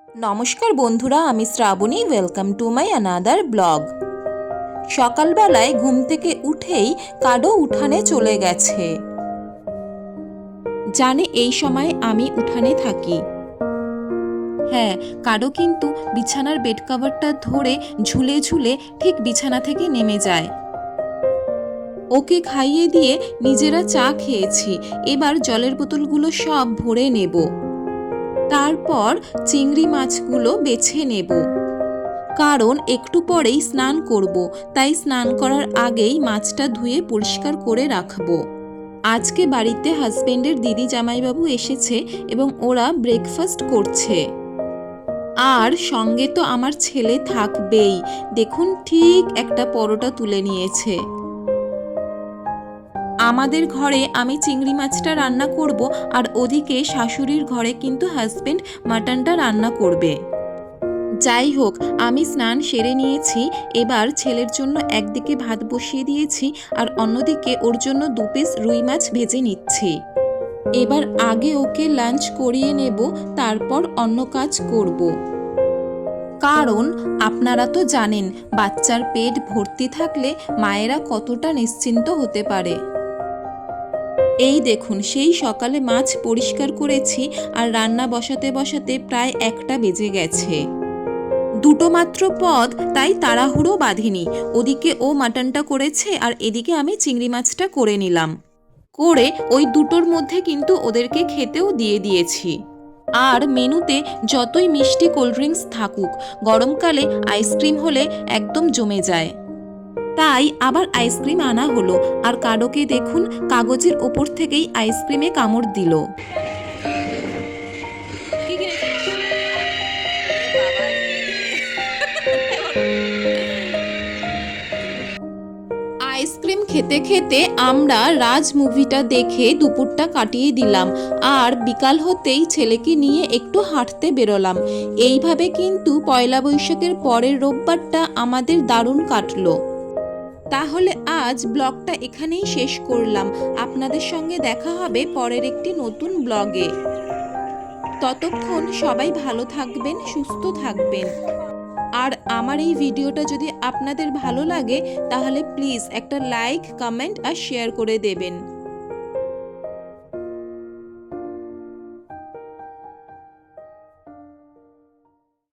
নমস্কার বন্ধুরা, আমি Shrabani. Welcome to my another blog. সকালবেলায় ঘুম থেকে উঠেই কাডো উঠানে চলে গেছে। জানে এই সময় আমি উঠানে থাকি। হ্যাঁ, কাডো কিন্তু বিছানার বেড কভারটা ধরে ঝুলে ঝুলে ঠিক বিছানা থেকে নেমে যায়। ওকে খাইয়ে দিয়ে নিজেরা চা খেয়েছি। এবার জলের বোতলগুলো সব ভরে নেব। তারপর চিংড়ি মাছগুলো বেছে নেব, কারণ একটু পরেই স্নান করব, তাই স্নান করার আগেই মাছটা ধুয়ে পরিষ্কার করে রাখব। আজকে বাড়িতে হাজবেন্ডের দিদি জামাইবাবু এসেছে এবং ওরা ব্রেকফাস্ট করছে। আর সঙ্গে তো আমার ছেলে থাকবেই। দেখুন, ঠিক একটা পরোটা তুলে নিয়েছে। আমাদের ঘরে আমি চিংড়ি মাছটা রান্না করব, আর ওদিকে শাশুড়ির ঘরে কিন্তু হাজবেন্ড মাটনটা রান্না করবে। যাই হোক, আমি স্নান সেরে নিয়েছি। এবার ছেলের জন্য একদিকে ভাত বসিয়ে দিয়েছি আর অন্যদিকে ওর জন্য 2 পিস রুই মাছ ভেজে নিচ্ছি। এবার আগে ওকে লাঞ্চ করিয়ে নেব, তারপর অন্য কাজ করব। কারণ আপনারা তো জানেন, বাচ্চার পেট ভর্তি থাকলে মায়েরা কতটা নিশ্চিন্ত হতে পারে। এই দেখুন, সেই সকালে মাছ পরিষ্কার করেছি আর রান্না বসাতে বসাতে প্রায় 1টা বেজে গেছে। 2টো মাত্র পদ, তাই তাড়াহুড়ো বাঁধেনি। ওদিকে ও মাটনটা করেছে আর এদিকে আমি চিংড়ি মাছটা করে নিলাম। করে ওই 2টোর মধ্যে কিন্তু ওদেরকে খেতেও দিয়ে দিয়েছি। আর মেনুতে যতই মিষ্টি কোল্ড ড্রিঙ্কস থাকুক, গরমকালে আইসক্রিম হলে একদম জমে যায়। তাই আবার আইসক্রিম আনা হলো। আর কাডোকে দেখুন, কাগজের ওপর থেকেই আইসক্রিমে কামড় দিল। আইসক্রিম খেতে খেতে আমরা রাজ মুভিটা দেখে দুপুরটা কাটিয়ে দিলাম। আর বিকাল হতেই ছেলেকে নিয়ে একটু হাঁটতে বেরোলাম। এইভাবে কিন্তু পয়লা বৈশাখের পরের রোববারটা আমাদের দারুণ কাটলো। তাহলে আজ ব্লগটা এখানেই শেষ করলাম। আপনাদের সঙ্গে দেখা হবে পরের একটি নতুন ব্লগে। ততক্ষণ সবাই ভালো থাকবেন, সুস্থ থাকবেন। আর আমার এই ভিডিওটা যদি আপনাদের ভালো লাগে, তাহলে প্লিজ একটা লাইক, কমেন্ট আর শেয়ার করে দেবেন।